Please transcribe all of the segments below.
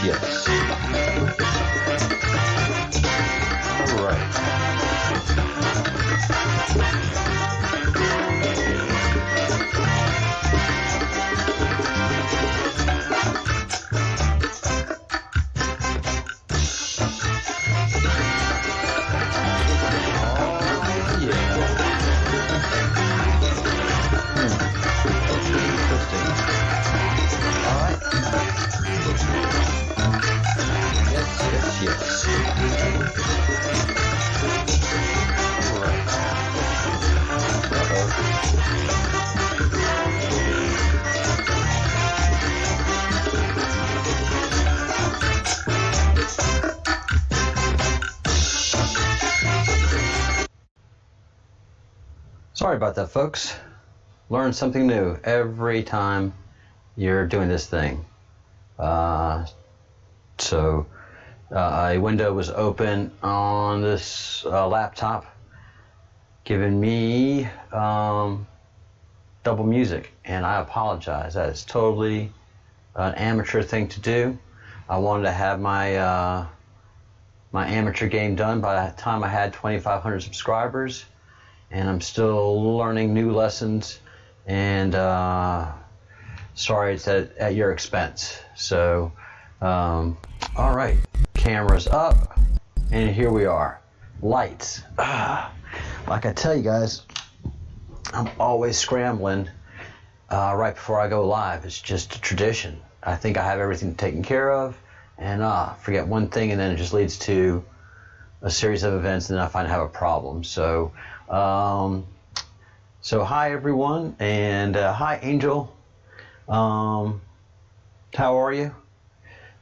Yes. All right. Yes. All right. Sorry about that, folks. Learn something new every time you're doing this thing. A window was open on this laptop, giving me double music, and I apologize. That is totally an amateur thing to do. I wanted to have my my amateur game done by the time I had 2,500 subscribers, and I'm still learning new lessons, and sorry it's at your expense. So all right, cameras up, and here we are. Lights. Like I tell you guys, I'm always scrambling right before I go live. It's just a tradition. I think I have everything taken care of, and forget one thing, and then it just leads to a series of events, and then I find I have a problem. So so hi everyone, and hi Angel. How are you?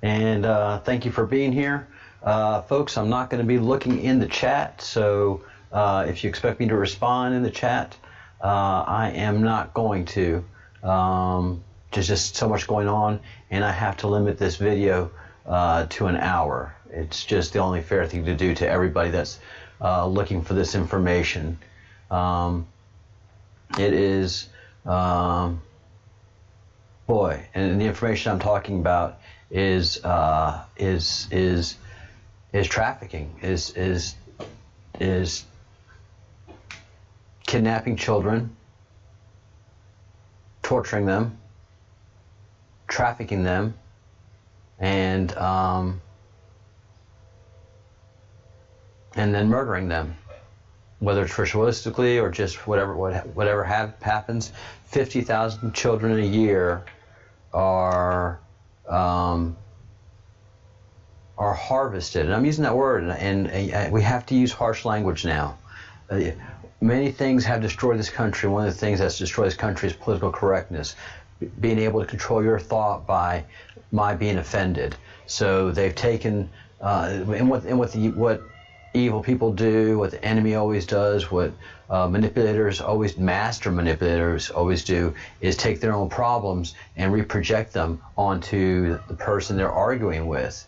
And thank you for being here. Folks, I'm not going to be looking in the chat, so if you expect me to respond in the chat, I am not going to. There's just so much going on, and I have to limit this video to an hour. It's just the only fair thing to do to everybody that's looking for this information. It is, boy, and the information I'm talking about is trafficking, is kidnapping children, torturing them, trafficking them, and then murdering them, whether it's ritualistically or just whatever happens. 50,000 children a year are harvested, and I'm using that word, and we have to use harsh language now. Many things have destroyed this country. One of the things that's destroyed this country is political correctness, being able to control your thought by my being offended. So they've taken what evil people do, what the enemy always does, what master manipulators always do, is take their own problems and reproject them onto the person they're arguing with.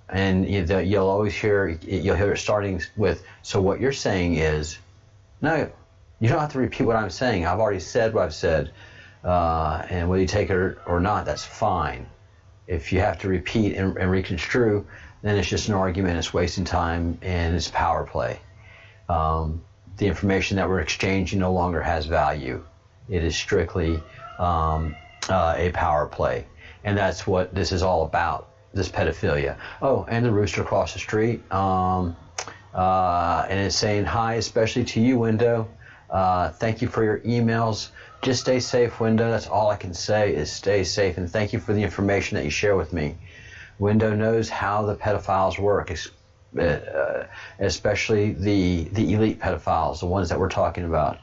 And you'll always hear it starting with, so what you're saying is, no, you don't have to repeat what I'm saying. I've already said what I've said, and whether you take it or not, that's fine. If you have to repeat and reconstrue, then it's just an argument, it's wasting time, and it's power play. The information that we're exchanging no longer has value. It is strictly a power play. And that's what this is all about, this pedophilia. Oh, and the rooster across the street. And it's saying hi, especially to you, Window. Thank you for your emails. Just stay safe, Window. That's all I can say is stay safe. And thank you for the information that you share with me. Window knows how the pedophiles work, especially the elite pedophiles, the ones that we're talking about.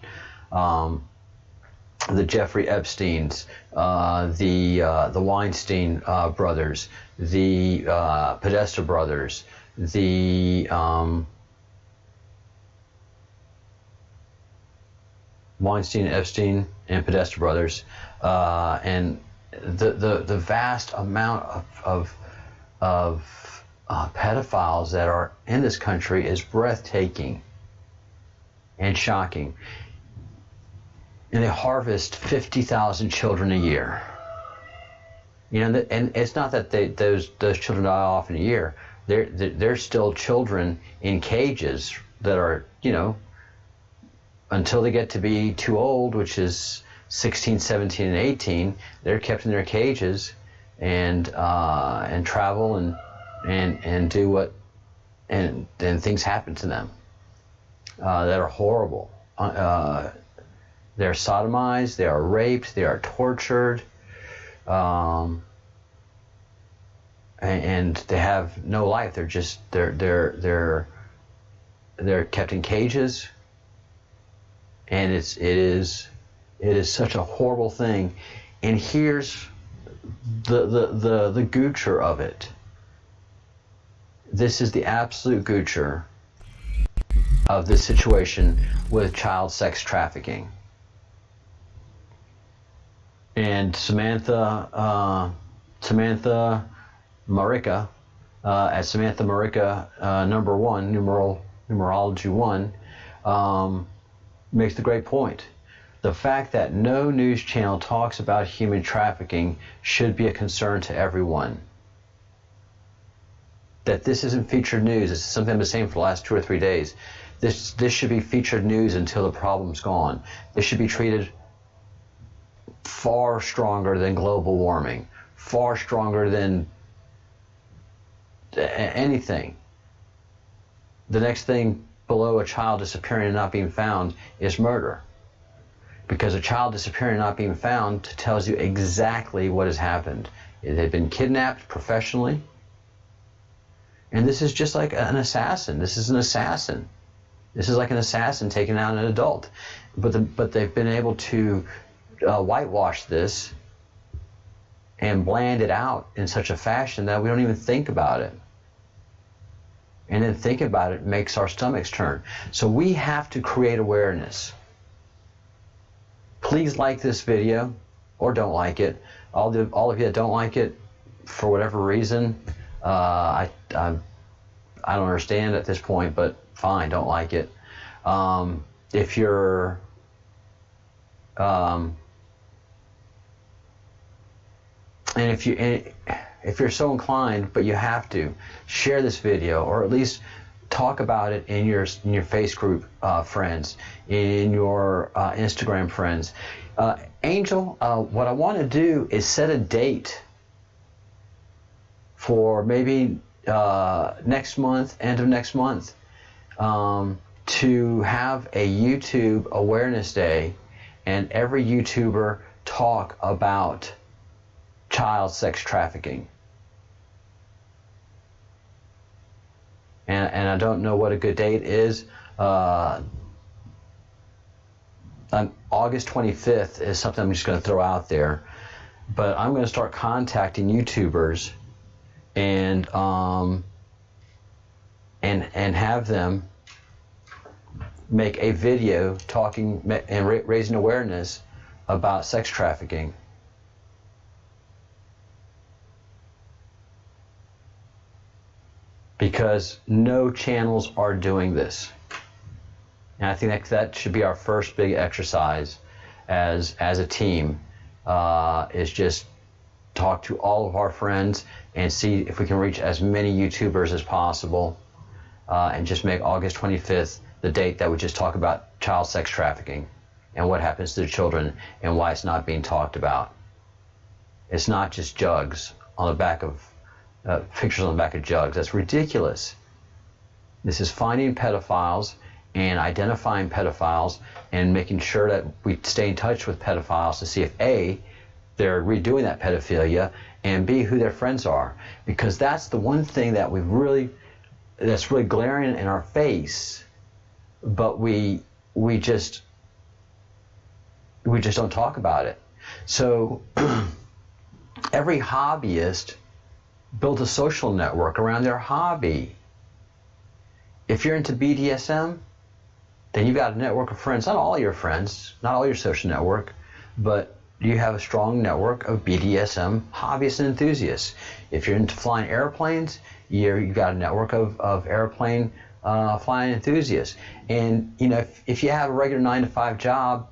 The Jeffrey Epsteins, the Weinstein brothers, the Podesta brothers, the Weinstein, Epstein, and Podesta brothers, and the vast amount of pedophiles that are in this country is breathtaking. and shocking. And they harvest 50,000 children a year. You know, and it's not that those children die off in a year. They're still children in cages that are, you know, until they get to be too old, which is 16, 17, and 18. They're kept in their cages and travel and do what and things happen to them that are horrible. They're sodomized, they are raped, they are tortured, and they have no life. They're just they're kept in cages, and it is such a horrible thing. And here's the goocher of it. This is the absolute goocher of this situation with child sex trafficking. And Samantha Marica, at Samantha Marica number 1, numerology 1, makes the great point. The fact that no news channel talks about human trafficking should be a concern to everyone. That this isn't featured news. This is something I've been saying for the last 2 or 3 days. This should be featured news until the problem's gone. This should be treated far stronger than global warming, far stronger than anything. The next thing below a child disappearing and not being found is murder. Because a child disappearing and not being found tells you exactly what has happened. They've been kidnapped professionally. And this is just like an assassin. This is an assassin. This is like an assassin taking out an adult. But they've been able to whitewash this and bland it out in such a fashion that we don't even think about it. And then thinking about it makes our stomachs turn. So we have to create awareness. Please like this video or don't like it. All of you that don't like it, for whatever reason, I don't understand at this point, but fine, don't like it. If you're and if you're so inclined, but you have to share this video, or at least talk about it in your face group friends, in your Instagram friends. Angel, what I want to do is set a date for maybe next month, end of next month, to have a YouTube Awareness Day, and every YouTuber talk about child sex trafficking. And I don't know what a good date is. August 25th is something I'm just going to throw out there. But I'm going to start contacting YouTubers and have them make a video talking and raising awareness about sex trafficking. Because no channels are doing this. And I think that should be our first big exercise as a team, is just talk to all of our friends and see if we can reach as many YouTubers as possible, and just make August 25th the date that we just talk about child sex trafficking and what happens to the children and why it's not being talked about. It's not just jugs on the back of pictures on the back of jugs. That's ridiculous. This is finding pedophiles and identifying pedophiles and making sure that we stay in touch with pedophiles to see if A, they're redoing that pedophilia, and B, who their friends are. Because that's the one thing that that's really glaring in our face, but we just don't talk about it. So every hobbyist built a social network around their hobby. If you're into BDSM, then you've got a network of friends. Not all your friends, not all your social network, but you have a strong network of BDSM hobbyists and enthusiasts. If you're into flying airplanes, you've got a network of airplane flying enthusiast. And if you have a regular 9-to-5 job,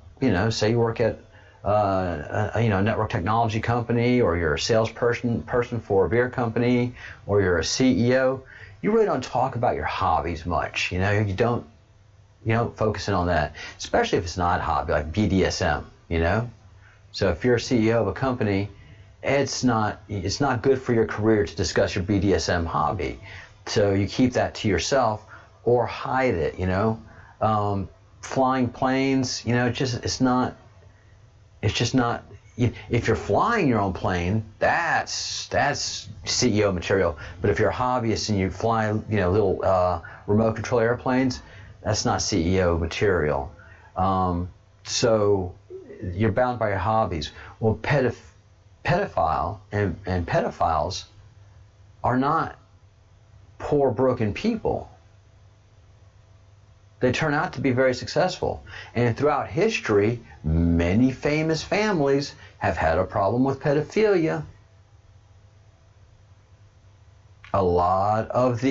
say you work at a network technology company, or you're a salesperson for a beer company, or you're a CEO, you really don't talk about your hobbies much. You don't focus in on that, especially if it's not a hobby like BDSM. So if you're a CEO of a company, it's not good for your career to discuss your BDSM hobby. So you keep that to yourself or hide it. Flying planes, it's just not. If you're flying your own plane, that's CEO material. But if you're a hobbyist and you fly, little remote control airplanes, that's not CEO material. So you're bound by your hobbies. Well, pedophile and pedophiles are not poor, broken people. They turn out to be very successful. And throughout history, many famous families have had a problem with pedophilia. A lot of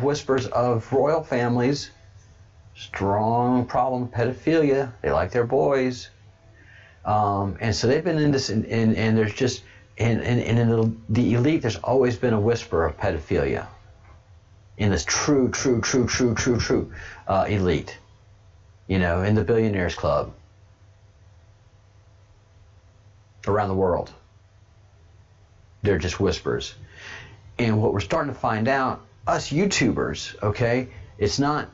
whispers of royal families, strong problem with pedophilia. They like their boys. And so they've been in this, and there's just, and in the elite, there's always been a whisper of pedophilia. In this true elite, in the billionaires club around the world. They're just whispers. And what we're starting to find out, us YouTubers, okay, it's not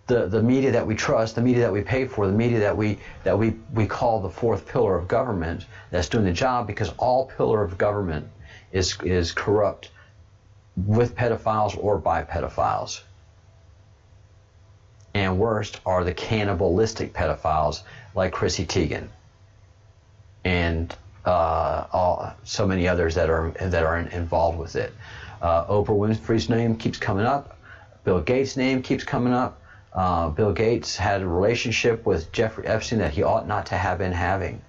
the media that we trust, the media that we pay for, the media that we call the fourth pillar of government that's doing the job, because all pillar of government is corrupt with pedophiles or by pedophiles. And worst are the cannibalistic pedophiles like Chrissy Teigen and so many others that are involved with it. Oprah Winfrey's name keeps coming up. Bill Gates' name keeps coming up. Bill Gates had a relationship with Jeffrey Epstein that he ought not to have been having.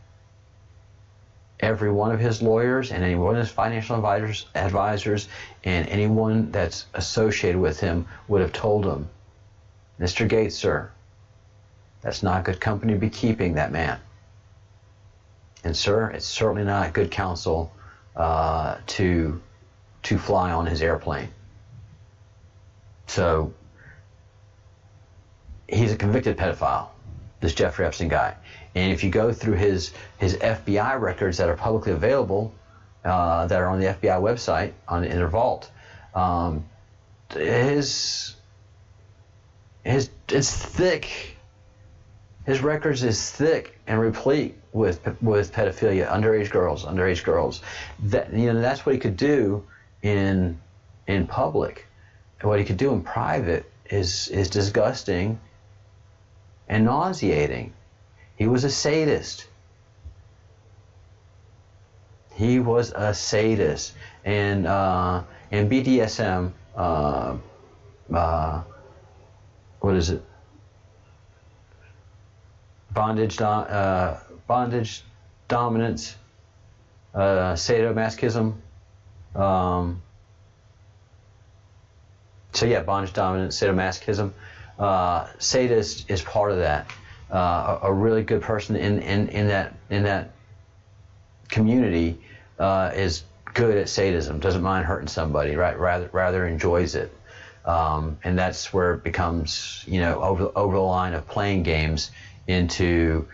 Every one of his lawyers and any one of his financial advisors and anyone that's associated with him would have told him, Mr. Gates, sir, that's not good company to be keeping that man. And sir, it's certainly not good counsel to fly on his airplane. So he's a convicted pedophile, this Jeffrey Epstein guy. And if you go through his FBI records that are publicly available, that are on the FBI website in their vault, it's thick. His records is thick and replete with pedophilia, underage girls. That's what he could do in public. And what he could do in private is disgusting and nauseating. He was a sadist. And BDSM, what is it? Bondage, dominance, sadomasochism. Bondage, dominance, sadomasochism. Sadist is part of that. A really good person in that community is good at sadism. Doesn't mind hurting somebody. Right? Rather enjoys it. And that's where it becomes, over the line of playing games into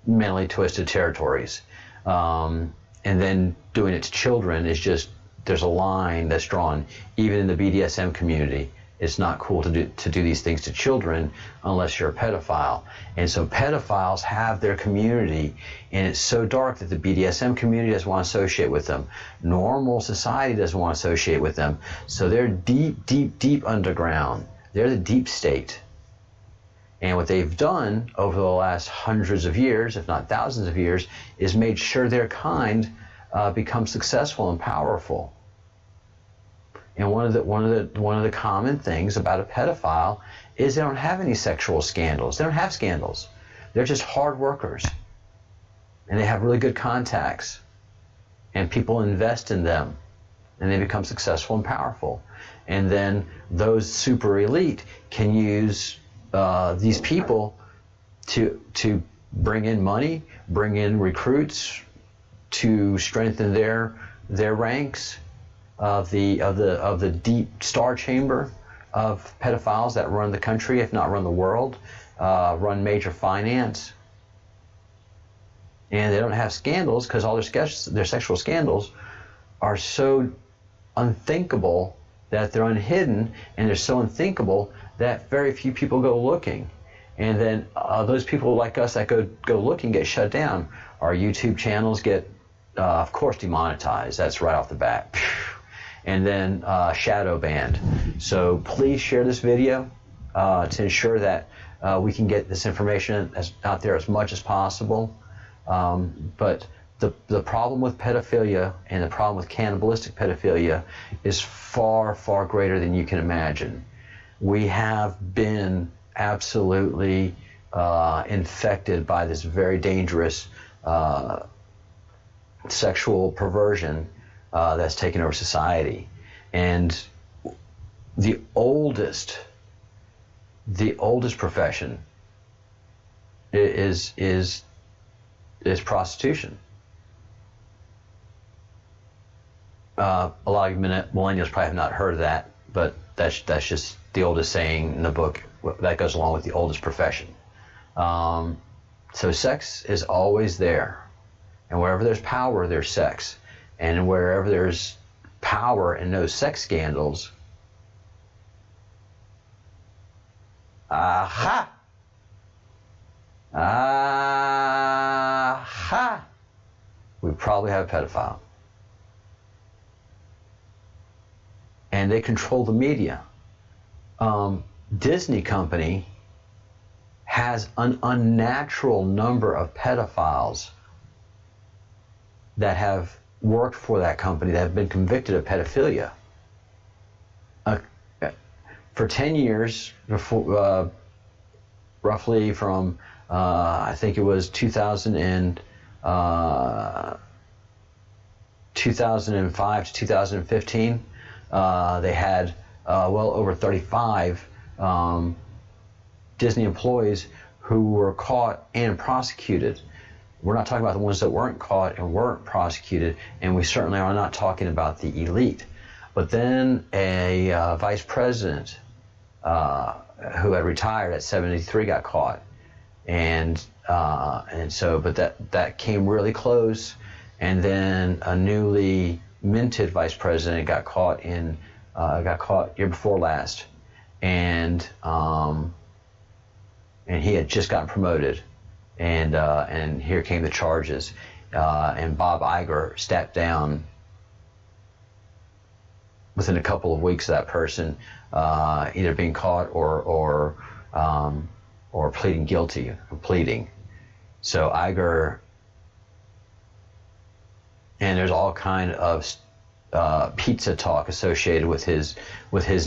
mentally twisted territories. And then doing it to children is just, there's a line that's drawn. Even in the BDSM community, it's not cool to do these things to children unless you're a pedophile. And so pedophiles have their community, and it's so dark that the BDSM community doesn't want to associate with them. Normal society doesn't want to associate with them. So they're deep underground. They're the deep state. And what they've done over the last hundreds of years, if not thousands of years, is made sure their kind become successful and powerful. And one of the common things about a pedophile is they don't have any sexual scandals. They don't have scandals. They're just hard workers, and they have really good contacts, and people invest in them, and they become successful and powerful. And then those super elite can use these people to bring in money, bring in recruits, to strengthen their ranks of the deep star chamber of pedophiles that run the country, if not run the world, run major finance. And they don't have scandals because all their sexual scandals are so unthinkable that they're unhidden, and they're so unthinkable that very few people go looking. And then those people like us that go looking get shut down. Our YouTube channels get, of course, demonetized. That's right off the bat. And then shadow banned. So please share this video to ensure that we can get this information out there as much as possible. But the problem with pedophilia and the problem with cannibalistic pedophilia is far, far greater than you can imagine. We have been absolutely infected by this very dangerous sexual perversion that's taken over society. And the oldest profession is prostitution. A lot of millennials probably have not heard of that, but that's just the oldest saying in the book that goes along with the oldest profession. So sex is always there, and wherever there's power, there's sex, and wherever there's power and no sex scandals, we probably have a pedophile. And they control the media. Disney Company has an unnatural number of pedophiles that have worked for that company that have been convicted of pedophilia. For 10 years, before, roughly from I think it was 2005 to 2015, they had well over 35 Disney employees who were caught and prosecuted. We're not talking about the ones that weren't caught and weren't prosecuted, and we certainly are not talking about the elite. But then a vice president who had retired at 73 got caught, and so that came really close. And then a newly minted vice president got caught year before last, and he had just gotten promoted, and here came the charges, and Bob Iger stepped down within a couple of weeks of that person either being caught or pleading guilty or pleading. So Iger, and there's all kind of pizza talk associated with his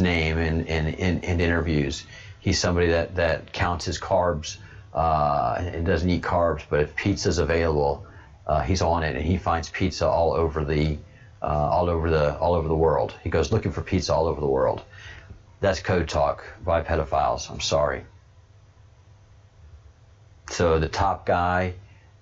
name in interviews. He's somebody that counts his carbs and doesn't eat carbs, but if pizza's available, he's on it, and he finds pizza all over the world. He goes looking for pizza all over the world. That's code talk by pedophiles. I'm sorry. So the top guy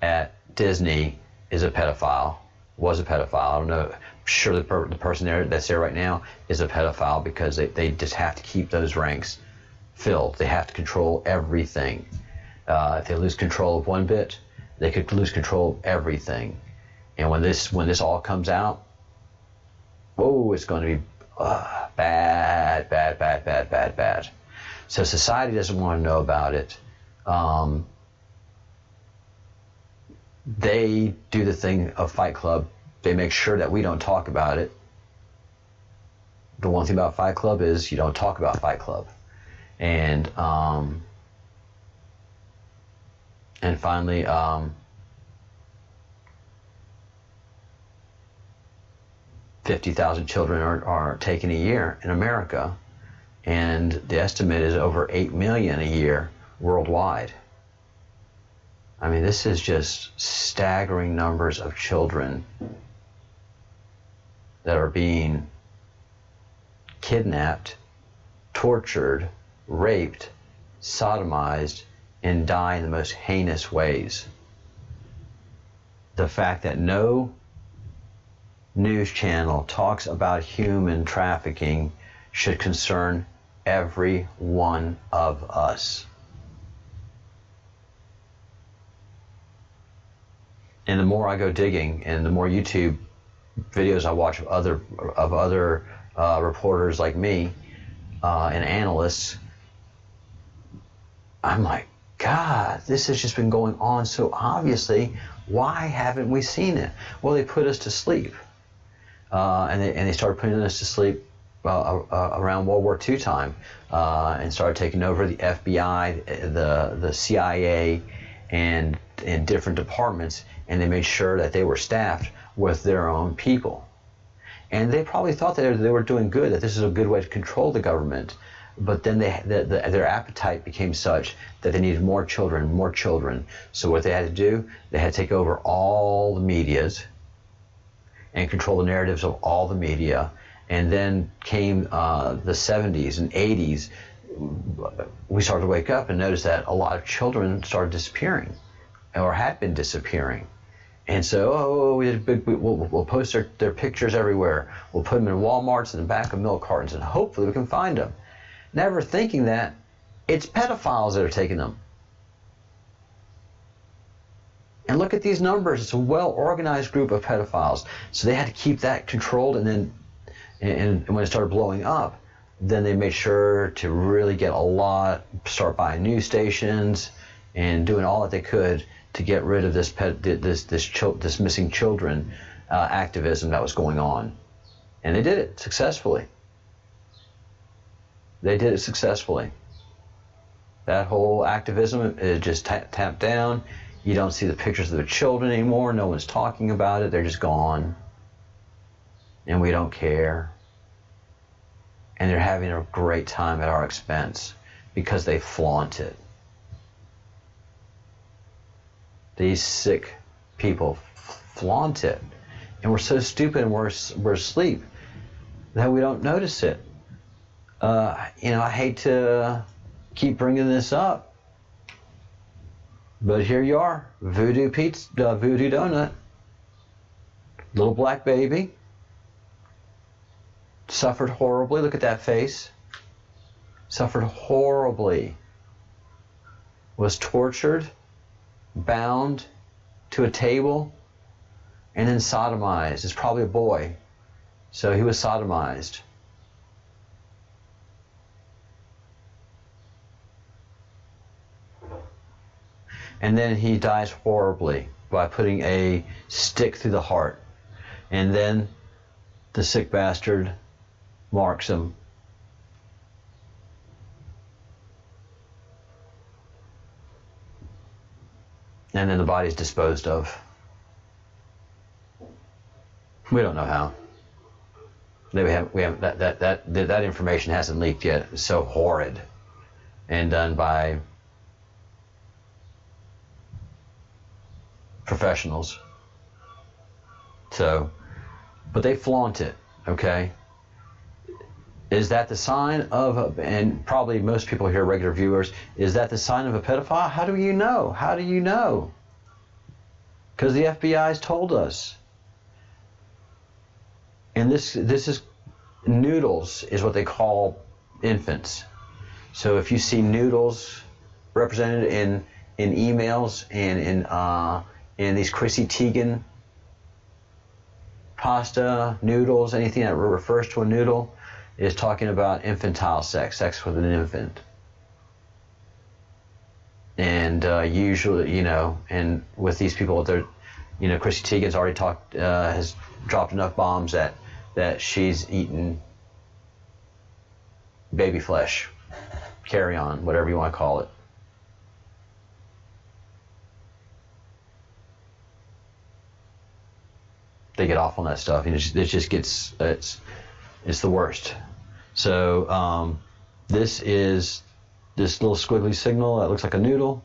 at Disney is a pedophile. Was a pedophile. I don't know. I'm sure the person that's there right now is a pedophile, because they just have to keep those ranks filled. They have to control everything. If they lose control of one bit, they could lose control of everything. And when this all comes out, oh, it's going to be bad. So society doesn't want to know about it. They do the thing of Fight Club. They make sure that we don't talk about it. The one thing about Fight Club is you don't talk about Fight Club. And finally, 50,000 children are taken a year in America, and the estimate is over 8 million a year worldwide. I mean, this is just staggering numbers of children that are being kidnapped, tortured, raped, sodomized, and die in the most heinous ways. The fact that no news channel talks about human trafficking should concern every one of us. And the more I go digging, and the more YouTube videos I watch of other reporters like me and analysts, I'm like, God, this has just been going on so obviously. Why haven't we seen it? Well, they put us to sleep, and they started putting us to sleep around World War II time, and started taking over the FBI, the CIA, and in different departments, and they made sure that they were staffed with their own people. And they probably thought that they were doing good, that this is a good way to control the government. But then their appetite became such that they needed more children, more children. So what they had to do, they had to take over all the medias and control the narratives of all the media. And then came the 70s and 80s. We started to wake up and notice that a lot of children started disappearing or had been disappearing. And so, we'll post their pictures everywhere. We'll put them in Walmarts and the back of milk cartons, and hopefully we can find them. Never thinking that it's pedophiles that are taking them. And look at these numbers. It's a well-organized group of pedophiles. So they had to keep that controlled, and then and when it started blowing up, then they made sure to really get start buying news stations and doing all that they could to get rid of this missing children activism that was going on. And they did it successfully. They did it successfully. That whole activism is just tamped down. You don't see the pictures of the children anymore. No one's talking about it. They're just gone. And we don't care. And they're having a great time at our expense because they flaunt it. These sick people flaunt it. And we're so stupid and we're asleep that we don't notice it. I hate to keep bringing this up, but here you are, voodoo donut, little black baby, suffered horribly. Look at that face. Suffered horribly. Was tortured, bound to a table, and then sodomized. It's probably a boy, so he was sodomized. And then he dies horribly by putting a stick through the heart. And then the sick bastard marks him. And then the body's disposed of. We don't know how. That information hasn't leaked yet. It's so horrid and done by professionals. So, but they flaunt it, okay? Is that the sign of and probably most people here, regular viewers, is that the sign of a pedophile? How do you know? How do you know? Because the FBI's told us. And this is noodles is what they call infants. So if you see noodles represented in emails and in these Chrissy Teigen pasta, noodles, anything that refers to a noodle is talking about infantile sex with an infant. And usually, and with these people, they're, Chrissy Teigen's already has dropped enough bombs that she's eaten baby flesh, carry on, whatever you want to call it. They get off on that stuff. It just gets, it's the worst. So this little squiggly signal that looks like a noodle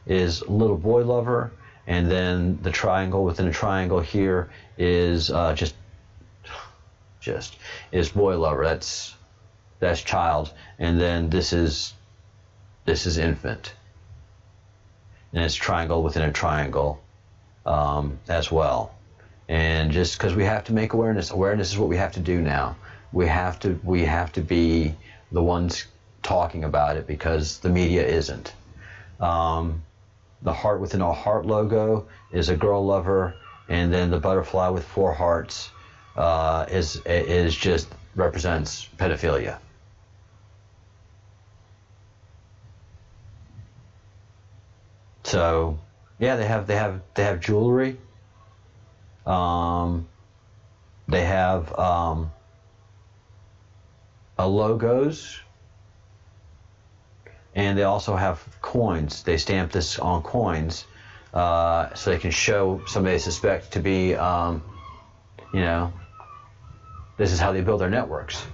is little boy lover, and then the triangle within a triangle here is just Just is boy lover. That's child, and then this is infant, and it's triangle within a triangle as well. And just because we have to make awareness is what we have to do now. We have to be the ones talking about it, because the media isn't. The heart within a heart logo is a girl lover, and then the butterfly with 4 hearts is just represents pedophilia. So yeah, they have jewelry. They have logos, and they also have coins. They stamp this on coins so they can show somebody they suspect to be, this is how they build their networks.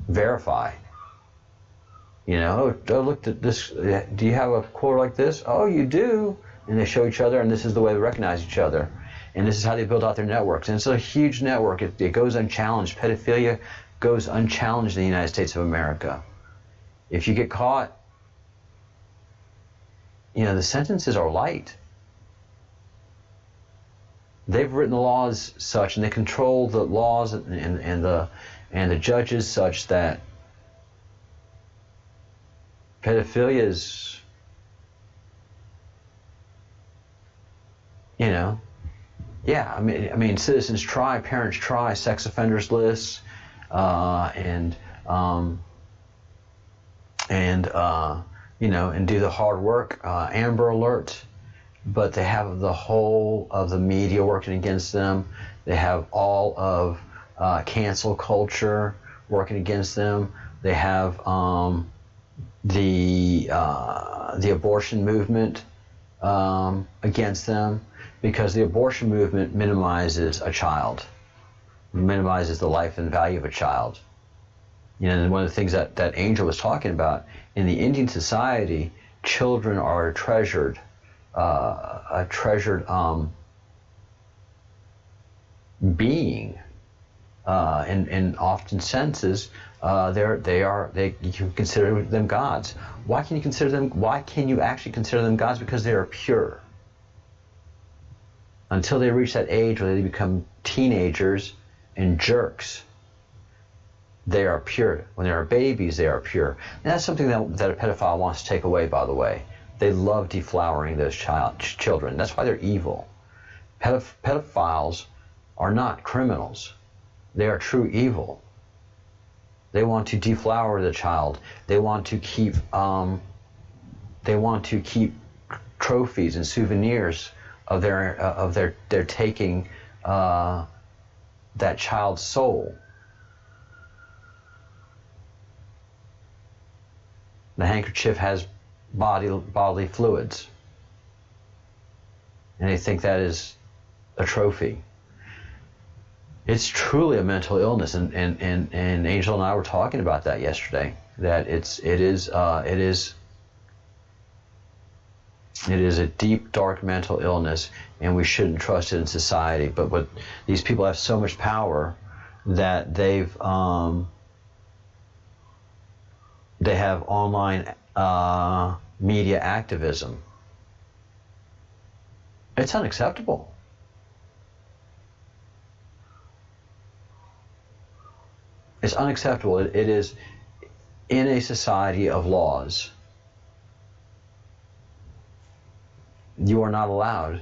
Verify. Oh, look at this. Do you have a quote like this? Oh, you do. And they show each other, and this is the way they recognize each other. And this is how they build out their networks. And it's a huge network. It goes unchallenged. Pedophilia goes unchallenged in the United States of America. If you get caught, the sentences are light. They've written the laws such, and they control the laws and the judges such that pedophilia is, citizens try, parents try, sex offenders lists, and do the hard work, Amber Alert, but they have the whole of the media working against them. They have all of cancel culture working against them. They have the abortion movement against them, because the abortion movement minimizes a child, minimizes the life and value of a child. And one of the things that Angel was talking about, in the Indian society, children are a treasured being. In often senses, you can consider them gods. Why can you actually consider them gods? Because they are pure. Until they reach that age where they become teenagers and jerks, they are pure. When they are babies, they are pure. And that's something that a pedophile wants to take away, by the way. They love deflowering those children. That's why they're evil. Pedophiles are not criminals. They are true evil. They want to deflower the child. They want to keep trophies and souvenirs of their taking that child's soul. The handkerchief has bodily fluids, and they think that is a trophy. It's truly a mental illness, and Angel and I were talking about that yesterday. That it is a deep, dark mental illness, and we shouldn't trust it in society. But these people have so much power that they have online media activism. It's unacceptable. It's unacceptable. It is in a society of laws. You are not allowed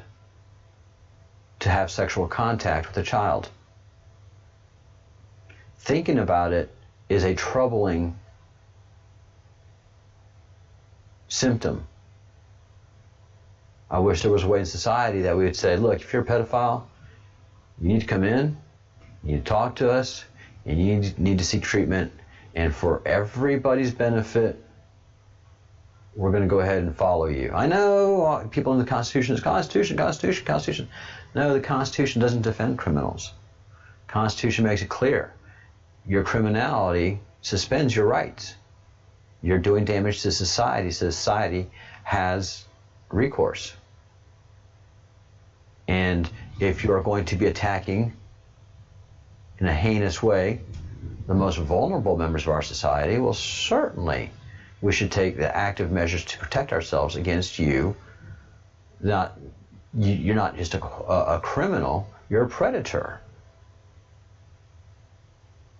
to have sexual contact with a child. Thinking about it is a troubling symptom. I wish there was a way in society that we would say, look, if you're a pedophile, you need to come in, you need to talk to us, and you need to seek treatment, and for everybody's benefit, we're going to go ahead and follow you. I know people in the Constitution, Constitution. No, the Constitution doesn't defend criminals. The Constitution makes it clear. Your criminality suspends your rights. You're doing damage to society. Society has recourse. And if you are going to be attacking in a heinous way the most vulnerable members of our society, well, certainly we should take the active measures to protect ourselves against you. You're not just a criminal, you're a predator.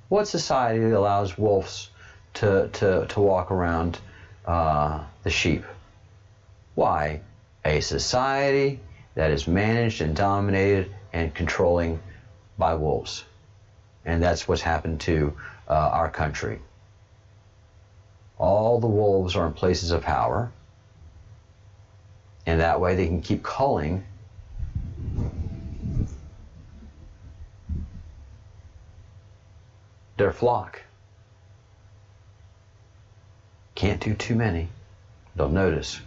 What society allows wolves to walk around the sheep? Why? A society that is managed and dominated and controlling by wolves. And that's what's happened to our country. All the wolves are in places of power, and that way they can keep culling their flock. Can't do too many. They'll notice.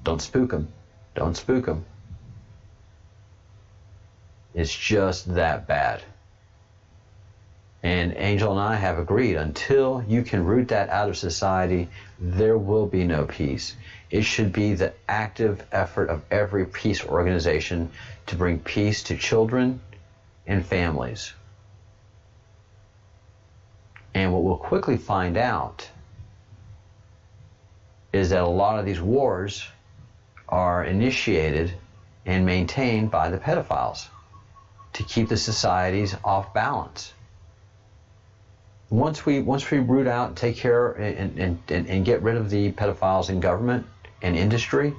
Don't spook them. Don't spook them. It's just that bad. And Angel and I have agreed, until you can root that out of society, there will be no peace. It should be the active effort of every peace organization to bring peace to children and families. And what we'll quickly find out is that a lot of these wars are initiated and maintained by the pedophiles to keep the societies off balance. Once we root out, take care, and get rid of the pedophiles in government and industry,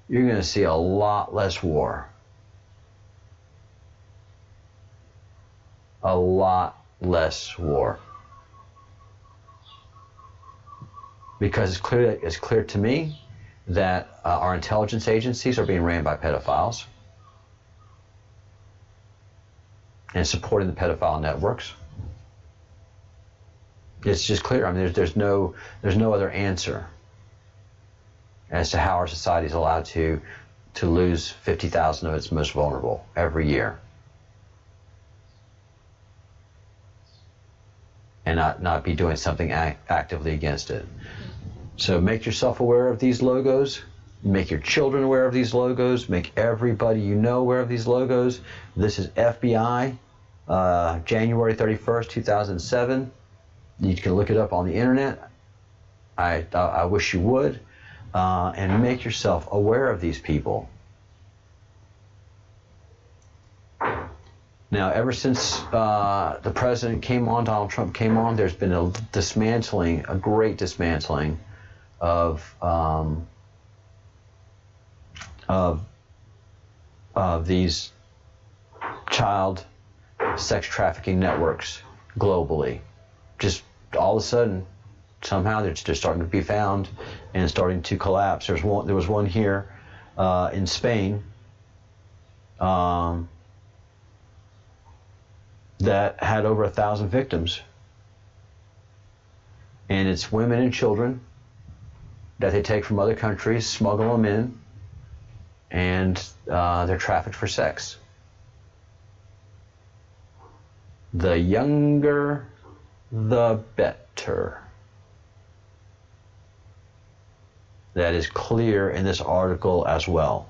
you're going to see a lot less war. A lot less war. Because it's clear to me that our intelligence agencies are being ran by pedophiles and supporting the pedophile networks. It's just clear. I mean, there's no other answer as to how our society is allowed to lose 50,000 of its most vulnerable every year, and not be doing something actively against it. So make yourself aware of these logos. Make your children aware of these logos. Make everybody you know aware of these logos. This is FBI, January 31st, 2007. You can look it up on the internet. I wish you would. And make yourself aware of these people. Now, ever since the president came on, Donald Trump came on, there's been a great dismantling of these child sex trafficking networks globally. Just all of a sudden, somehow they're starting to be found and starting to collapse. There was one here in Spain that had over 1,000 victims, and it's women and children that they take from other countries, smuggle them in, and they're trafficked for sex. The younger, the better. That is clear in this article as well.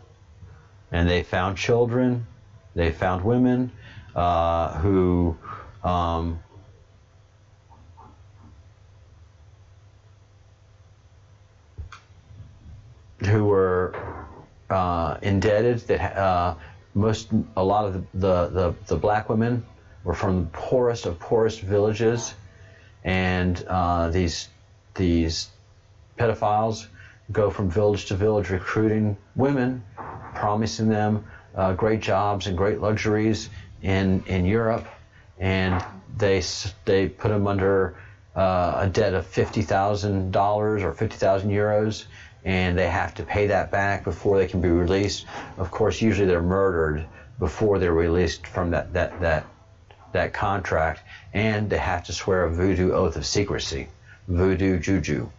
And they found children, they found women who were indebted. That a lot of the black women were from the poorest of poorest villages, and these pedophiles go from village to village recruiting women, promising them great jobs and great luxuries in Europe, and they put them under a debt of $50,000 or 50,000 euros, and they have to pay that back before they can be released. Of course, usually they're murdered before they're released from that contract, and they have to swear a voodoo oath of secrecy, voodoo juju.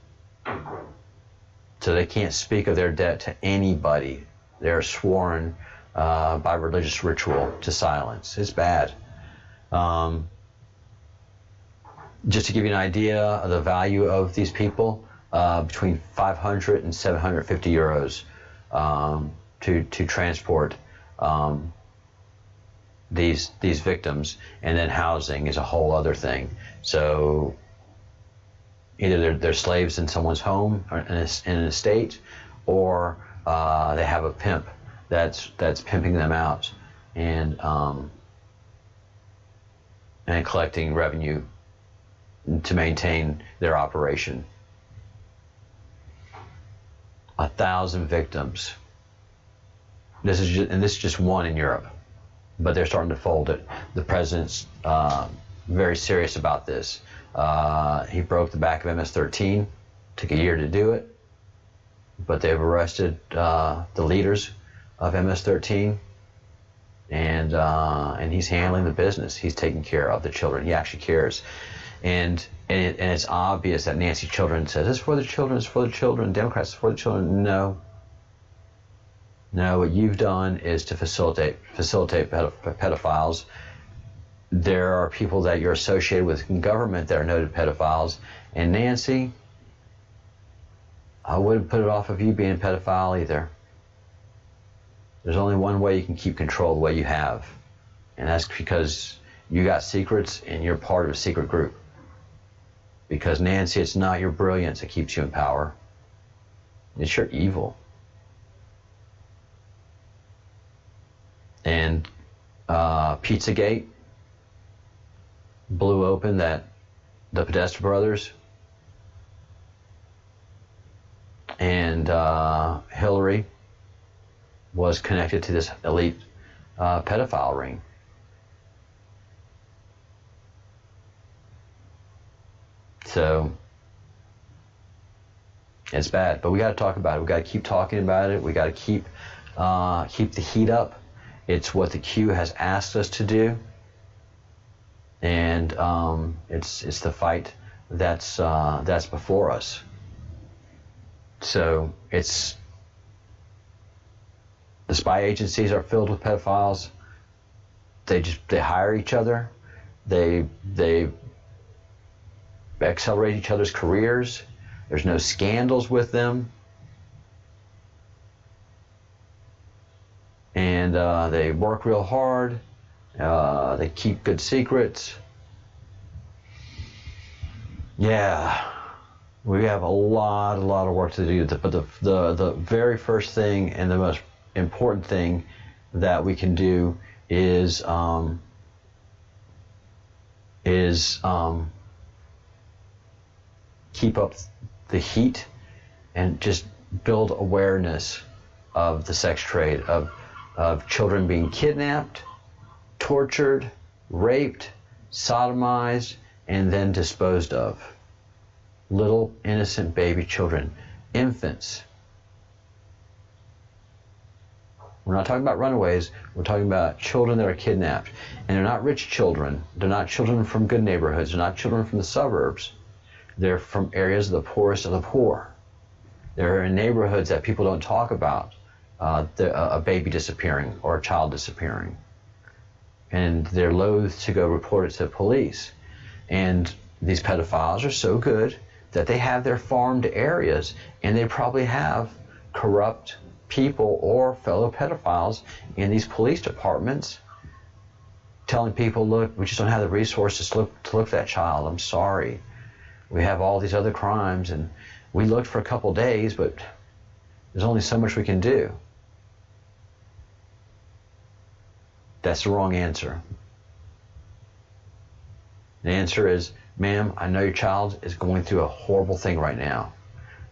So they can't speak of their debt to anybody. They're sworn by religious ritual to silence. It's bad. Just to give you an idea of the value of these people, between 500 and 750 euros to transport these victims, and then housing is a whole other thing. So either they're slaves in someone's home or in an estate, or they have a pimp that's pimping them out and collecting revenue to maintain their operation. 1,000 victims. This is just one in Europe, but they're starting to fold it. The president's very serious about this. He broke the back of MS-13. Took a year to do it, but they've arrested the leaders of MS-13, and he's handling the business. He's taking care of the children. He actually cares, and it's obvious that Nancy Children says it's for the children. It's for the children. Democrats, it's for the children. No, what you've done is to facilitate pedophiles. There are people that you're associated with in government that are noted pedophiles, and Nancy, I wouldn't put it off of you being a pedophile either. There's only one way you can keep control the way you have, and that's because you got secrets and you're part of a secret group. Because Nancy, it's not your brilliance that keeps you in power. It's your evil. And Pizzagate blew open the Podesta brothers, and Hillary was connected to this elite pedophile ring. So it's bad, but we got to talk about it. We got to keep talking about it. We got to keep the heat up. It's what the Q has asked us to do, and it's the fight that's before us. So the spy agencies are filled with pedophiles. They hire each other. They accelerate each other's careers. There's no scandals with them. And they work real hard. They keep good secrets. Yeah, we have a lot of work to do. But the very first thing and the most important thing that we can do is keep up the heat and just build awareness of the sex trade, of children being kidnapped, tortured, raped, sodomized, and then disposed of. Little innocent baby children, infants. We're not talking about runaways, we're talking about children that are kidnapped. And they're not rich children. They're not children from good neighborhoods. They're not children from the suburbs. They're from areas of the poorest of the poor. They're in neighborhoods that people don't talk about, a baby disappearing or a child disappearing. And they're loath to go report it to the police. And these pedophiles are so good that they have their farmed areas, and they probably have corrupt people or fellow pedophiles in these police departments telling people, look, we just don't have the resources to look at that child. I'm sorry. We have all these other crimes, and we looked for a couple days, but there's only so much we can do. That's the wrong answer. The answer is, ma'am, I know your child is going through a horrible thing right now.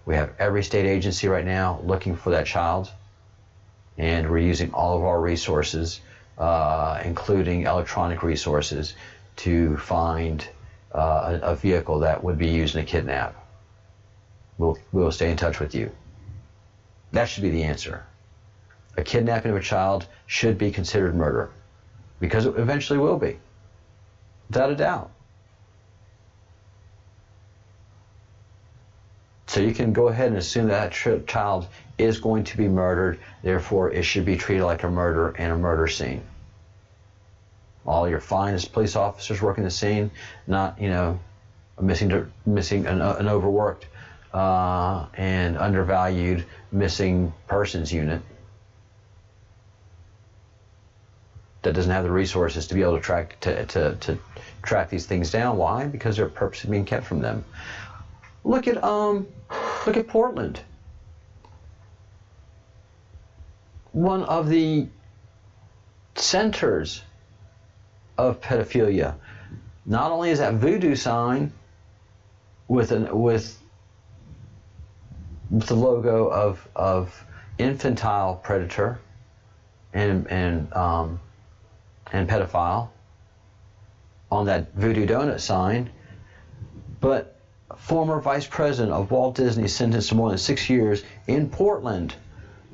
We have every state agency right now looking for that child, and we're using all of our resources, including electronic resources, to find a vehicle that would be used in a kidnap. We'll stay in touch with you. That should be the answer. A kidnapping of a child should be considered murder, because it eventually will be, without a doubt. So you can go ahead and assume that child is going to be murdered, therefore it should be treated like a murder and a murder scene. All your finest police officers working the scene, not, a missing an overworked and undervalued missing persons unit. that doesn't have the resources to be able to track these things down. Why? Because they're purposely being kept from them. Look at Portland. One of the centers of pedophilia. Not only is that voodoo sign with the logo of infantile predator and pedophile on that voodoo donut sign, but former vice president of Walt Disney sentenced to more than 6 years in Portland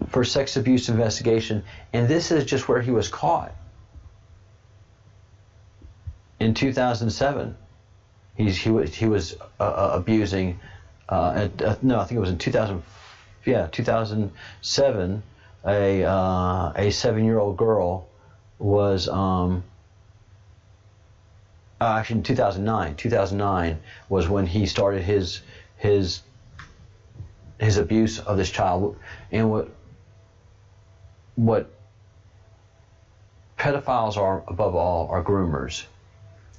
for sex abuse investigation, and this is just where he was caught. In 2007, he was abusing. No, I think it was in 2007. A 7-year-old girl was actually in 2009. 2009 was when he started his abuse of this child. And what pedophiles are above all are groomers.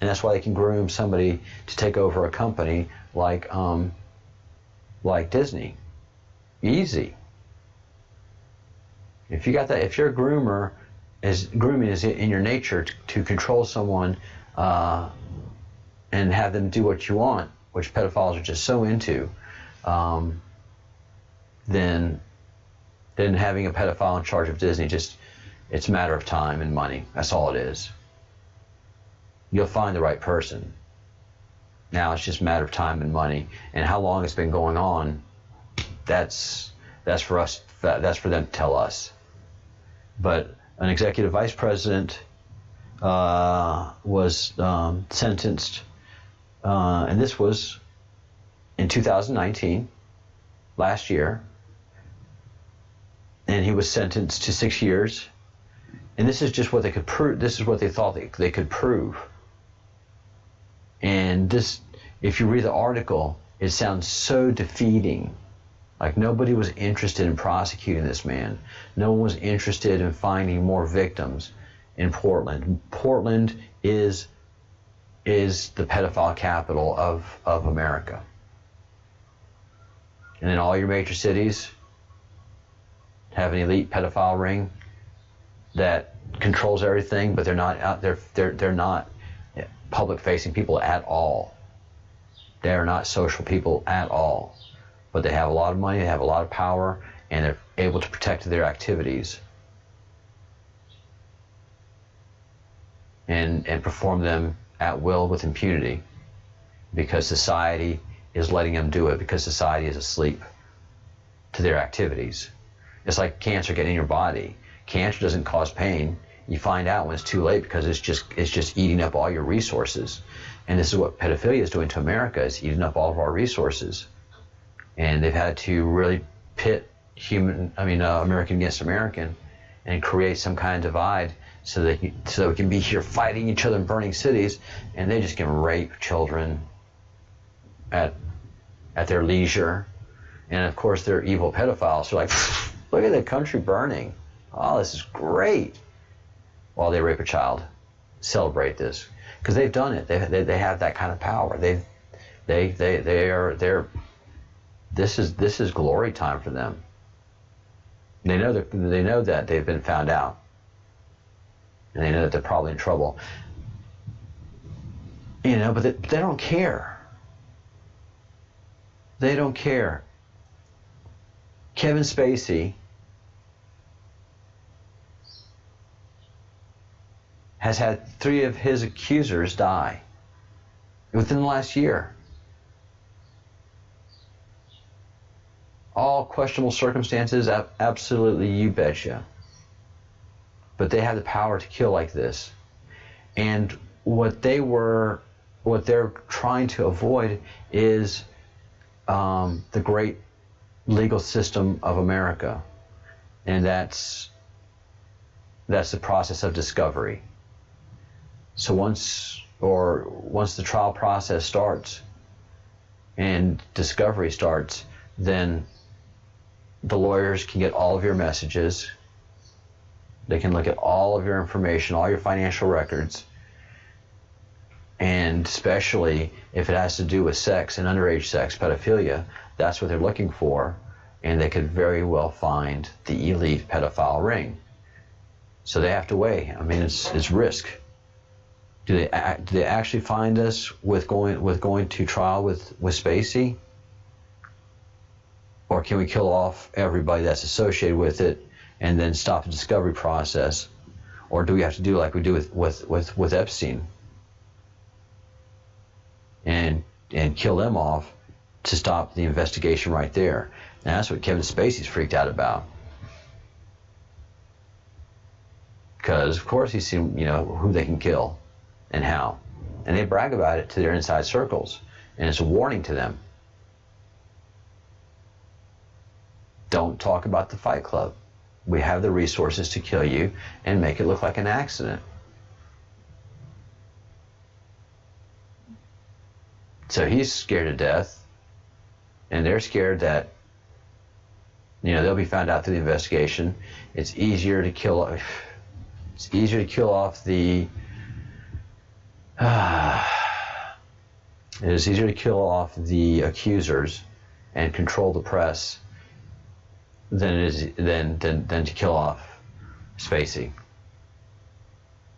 And that's why they can groom somebody to take over a company like Disney. Easy. If you got that, if you're a groomer, grooming is in your nature to control someone and have them do what you want, which pedophiles are just so into, then having a pedophile in charge of Disney, it's a matter of time and money. That's all it is. You'll find the right person. Now it's just a matter of time and money, and how long it's been going on. That's for us. That's for them to tell us. But an executive vice president was sentenced, and this was in 2019, last year, and he was sentenced to 6 years. And this is just what they could prove. This is what they thought they could prove. And this, if you read the article, it sounds so defeating. Like nobody was interested in prosecuting this man. No one was interested in finding more victims in Portland. Portland is the pedophile capital of America. And in all your major cities have an elite pedophile ring that controls everything, but they're not out there. They're not public-facing people at all. They are not social people at all. But they have a lot of money, they have a lot of power, and they're able to protect their activities and perform them at will with impunity, because society is letting them do it, because society is asleep to their activities. It's like cancer getting in your body. Cancer doesn't cause pain. You find out when it's too late, because it's just eating up all your resources. And this is what pedophilia is doing to America, is eating up all of our resources. And they've had to really pit American against American and create some kind of divide so that we can be here fighting each other and burning cities, and they just can rape children at their leisure. And of course they're evil pedophiles. They're like, look at the country burning. Oh, this is great. While they rape a child, celebrate this, because they've done it. They have that kind of power. This is glory time for them. They know that they've been found out, and they know that they're probably in trouble. But they don't care. They don't care. Kevin Spacey has had 3 of his accusers die within the last year. All questionable circumstances, absolutely, you betcha. But they have the power to kill like this. And what they're trying to avoid is the great legal system of America. And that's the process of discovery. So once the trial process starts and discovery starts, then the lawyers can get all of your messages, They can look at all of your information, all your financial records, and especially if it has to do with sex and underage sex, pedophilia, that's what they're looking for, and they could very well find the elite pedophile ring. So they have to weigh. I mean, it's risk. Do they actually find us with going to trial with Spacey? Or can we kill off everybody that's associated with it and then stop the discovery process? Or do we have to do like we do with Epstein and kill them off to stop the investigation right there? And that's what Kevin Spacey's freaked out about. Because of course he's seen, who they can kill and how. And they brag about it to their inside circles. And it's a warning to them. Don't talk about the Fight Club. We have the resources to kill you and make it look like an accident. So he's scared to death, and they're scared that, they'll be found out through the investigation. It's easier to kill off the. It is easier to kill off the accusers and control the press than it is than to kill off Spacey.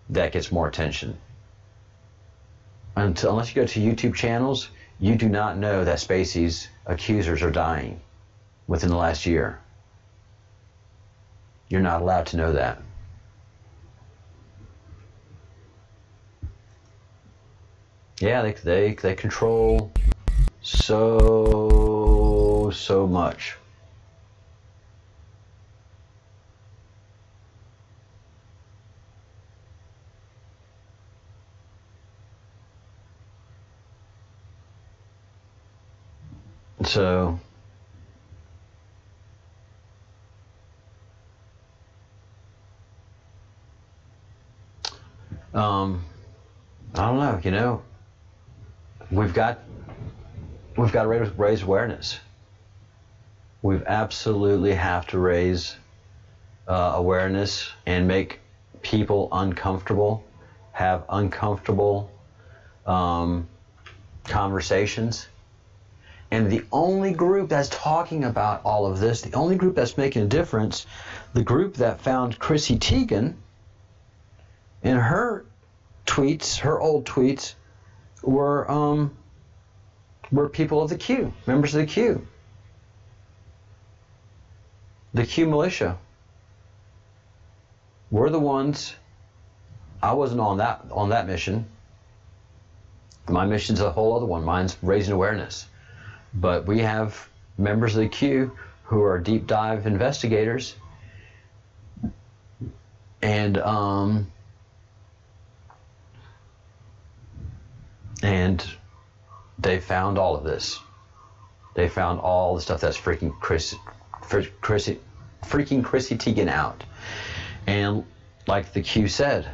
That gets more attention. Unless you go to YouTube channels, you do not know that Spacey's accusers are dying within the last year. You're not allowed to know that. Yeah, they control so much. So I don't know, we've got to raise awareness. We absolutely have to raise awareness and make people uncomfortable, have uncomfortable conversations. And the only group that's talking about all of this, the only group that's making a difference, the group that found Chrissy Teigen in her tweets, her old tweets, were people of the Q, members of the Q militia. We're the ones. I wasn't on that mission. My mission's a whole other one. Mine's raising awareness. But we have members of the Q who are deep dive investigators, and they found all of this. They found all the stuff that's freaking Chrissy Teigen out. And like the Q said,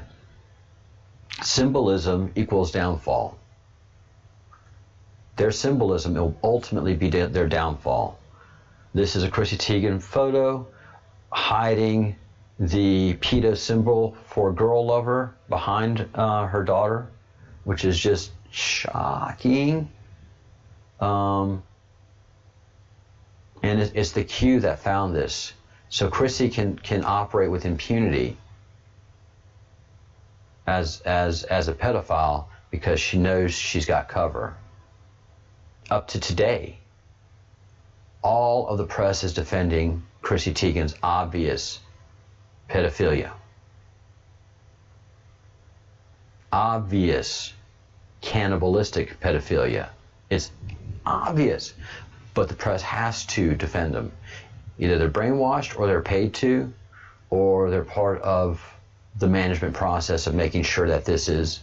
symbolism equals downfall. Their symbolism will ultimately be their downfall. This is a Chrissy Teigen photo hiding the pedo symbol for girl lover behind her daughter, which is just shocking. And it's the Q that found this. So Chrissy can operate with impunity as a pedophile because she knows she's got cover. Up to today, all of the press is defending Chrissy Teigen's obvious pedophilia. Obvious cannibalistic pedophilia. It's obvious, but the press has to defend them. Either they're brainwashed, or they're paid to, or they're part of the management process of making sure that this is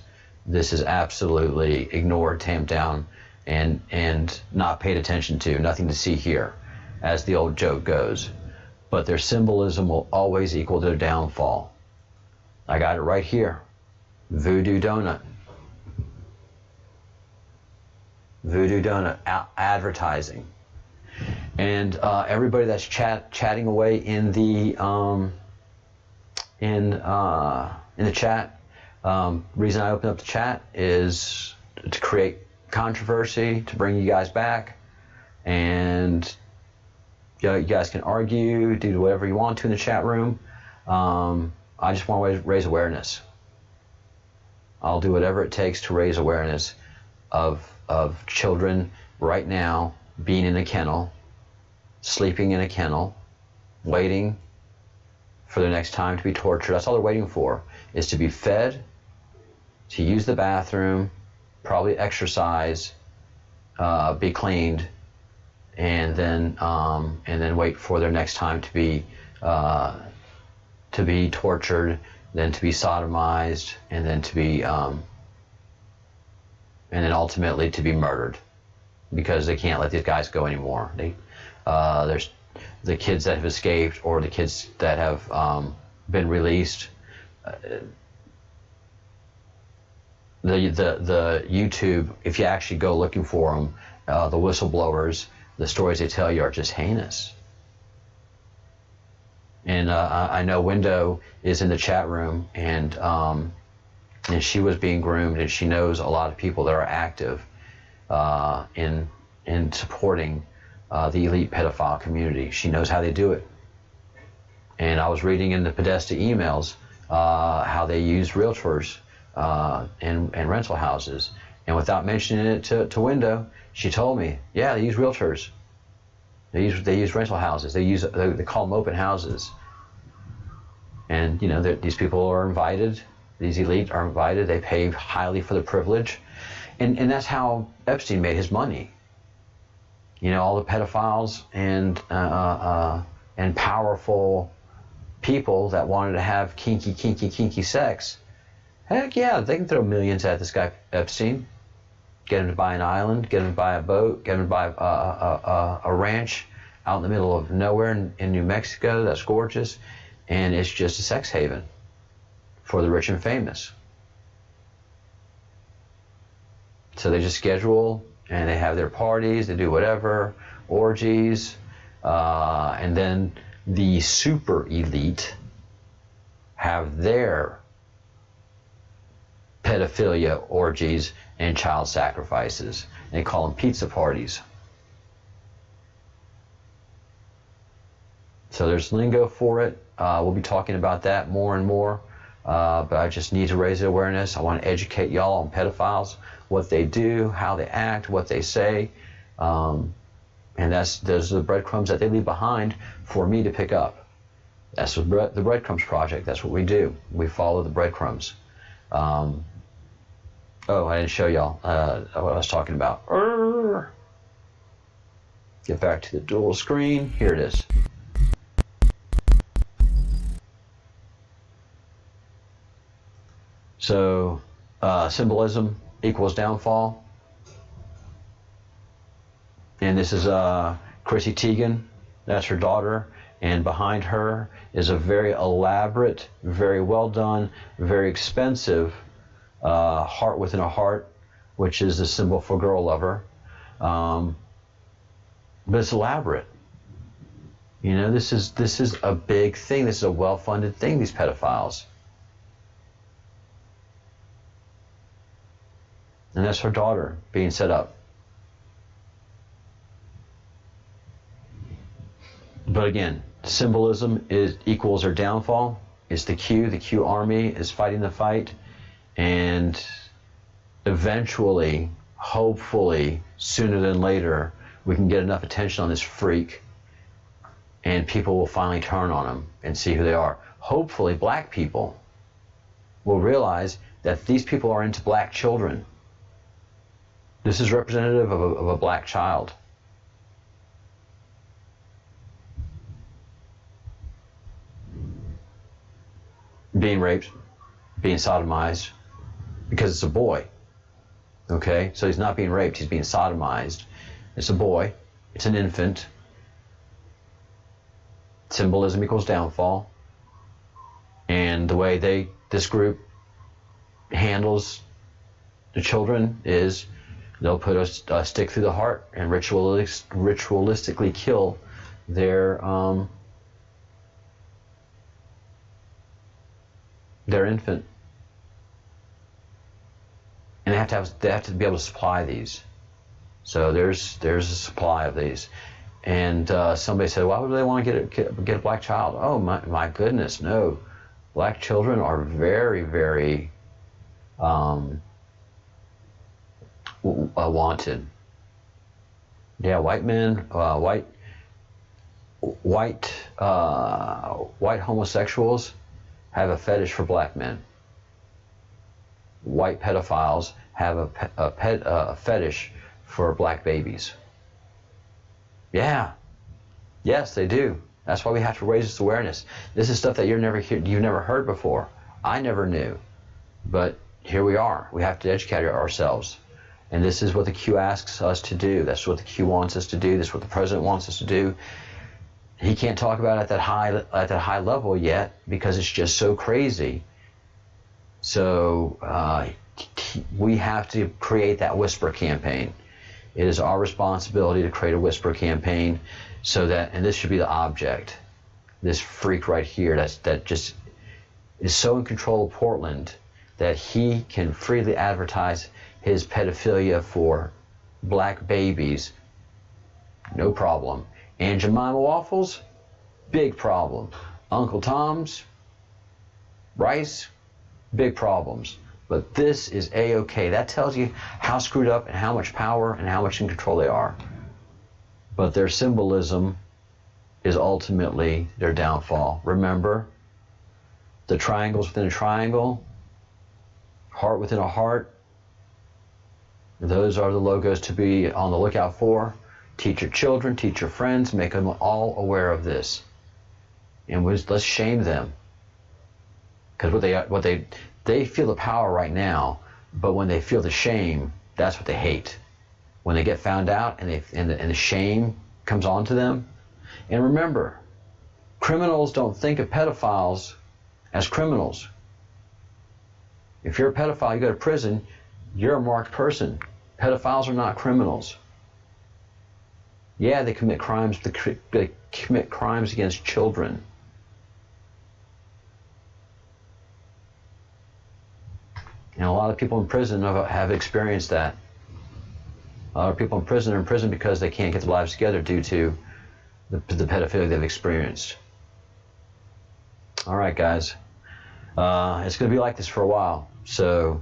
absolutely ignored, tamped down, and not paid attention to, nothing to see here, as the old joke goes. But their symbolism will always equal their downfall. I got it right here. Voodoo Donut. Voodoo Donut advertising. And everybody that's chatting away in the in the chat. Reason I opened up the chat is to create controversy, to bring you guys back, and you guys can argue, do whatever you want to in the chat room. I just want to raise awareness. I'll do whatever it takes to raise awareness of children right now being in a kennel, sleeping in a kennel, waiting for their next time to be tortured. That's all they're waiting for, is to be fed, to use the bathroom, probably exercise, be cleaned, and then wait for their next time to be tortured, then to be sodomized, and then to be and then ultimately to be murdered, because they can't let these guys go anymore. There's the kids that have escaped, or the kids that have been released. The YouTube, if you actually go looking for them, the whistleblowers, the stories they tell you are just heinous. And I know Window is in the chat room, and she was being groomed, and she knows a lot of people that are active in supporting the elite pedophile community. She knows how they do it. And I was reading in the Podesta emails how they use realtors and rental houses. And without mentioning it to Window, she told me, yeah, they use realtors. They use rental houses. They call them open houses. And these people are invited. These elite are invited. They pay highly for the privilege, and that's how Epstein made his money. All the pedophiles and powerful people that wanted to have kinky sex. Heck yeah, they can throw millions at this guy Epstein. Get him to buy an island, get him to buy a boat, get him to buy a ranch out in the middle of nowhere in New Mexico that's gorgeous, and it's just a sex haven for the rich and famous. So they just schedule, and they have their parties, they do whatever, orgies, and then the super elite have their pedophilia orgies and child sacrifices. And they call them pizza parties. So there's lingo for it. We'll be talking about that more and more. But I just need to raise the awareness. I want to educate y'all on pedophiles, what they do, how they act, what they say. And those are the breadcrumbs that they leave behind for me to pick up. That's the Breadcrumbs Project. That's what we do. We follow the breadcrumbs. I didn't show y'all what I was talking about. Get back to the dual screen. Here it is. So symbolism equals downfall. And this is Chrissy Teigen. That's her daughter. And behind her is a very elaborate, very well done, very expensive heart within a heart, which is the symbol for girl lover. But it's elaborate. This is a big thing. This is a well-funded thing, these pedophiles. And that's her daughter being set up. But again, symbolism equals her downfall. It's the Q. The Q army is fighting the fight. And eventually, hopefully, sooner than later, we can get enough attention on this freak, and people will finally turn on him and see who they are. Hopefully, black people will realize that these people are into black children. This is representative of a black child. Being raped, being sodomized, because it's a boy. Okay? So he's not being raped, he's being sodomized. It's a boy, it's an infant. Symbolism equals downfall. And the way this group handles the children is they'll put a stick through the heart and ritualistically kill their their infant. And they have to be able to supply these. So there's a supply of these. And somebody said, why would they want to get a black child? Oh my goodness, no. Black children are very, very wanted. Yeah, white men, white homosexuals have a fetish for black men. White pedophiles have a fetish for black babies. Yeah. Yes, they do. That's why we have to raise this awareness. This is stuff that you've never heard before. I never knew. But here we are. We have to educate ourselves. And this is what the Q asks us to do. That's what the Q wants us to do. This is what the president wants us to do. He can't talk about it at that high level yet because it's just so crazy. So we have to create that whisper campaign. It is our responsibility to create a whisper campaign so that, and this should be the object, this freak right here that just is so in control of Portland that he can freely advertise his pedophilia for black babies, no problem. Aunt Jemima waffles, big problem. Uncle Tom's rice, big problems. But this is A-okay. That tells you how screwed up and how much power and how much in control they are. But their symbolism is ultimately their downfall. Remember, the triangles within a triangle, heart within a heart, those are the logos to be on the lookout for. Teach your children, teach your friends, make them all aware of this. And let's shame them. Because they feel the power right now, but when they feel the shame, that's what they hate. When they get found out and the shame comes onto them. And remember, criminals don't think of pedophiles as criminals. If you're a pedophile, you go to prison, you're a marked person. Pedophiles are not criminals. Yeah, they commit crimes. They commit crimes against children. And a lot of people in prison have experienced that. A lot of people in prison are in prison because they can't get their lives together due to the pedophilia they've experienced. All right, guys. It's going to be like this for a while. So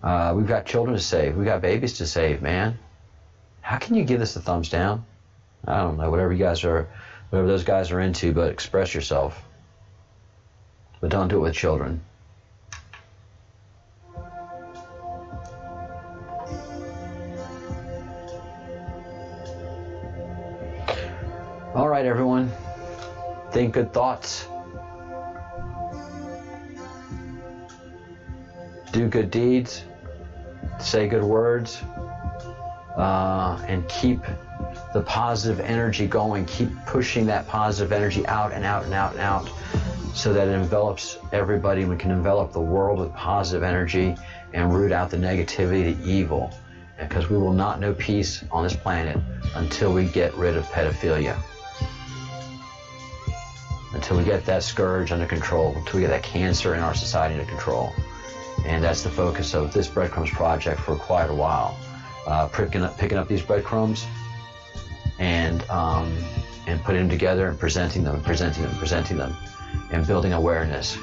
we've got children to save. We've got babies to save, man. How can you give this a thumbs down? I don't know, whatever those guys are into, but express yourself. But don't do it with children. All right, everyone. Think good thoughts. Do good deeds. Say good words. And keep the positive energy going. Keep pushing that positive energy out and out and out and out so that it envelops everybody. We can envelop the world with positive energy and root out the negativity, the evil. Because we will not know peace on this planet until we get rid of pedophilia. Until we get that scourge under control, until we get that cancer in our society under control. And that's the focus of this Breadcrumbs project for quite a while. Picking up these breadcrumbs and putting them together and presenting them, and building awareness.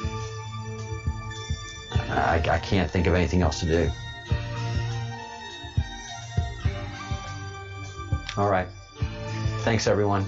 I can't think of anything else to do. All right. Thanks, everyone.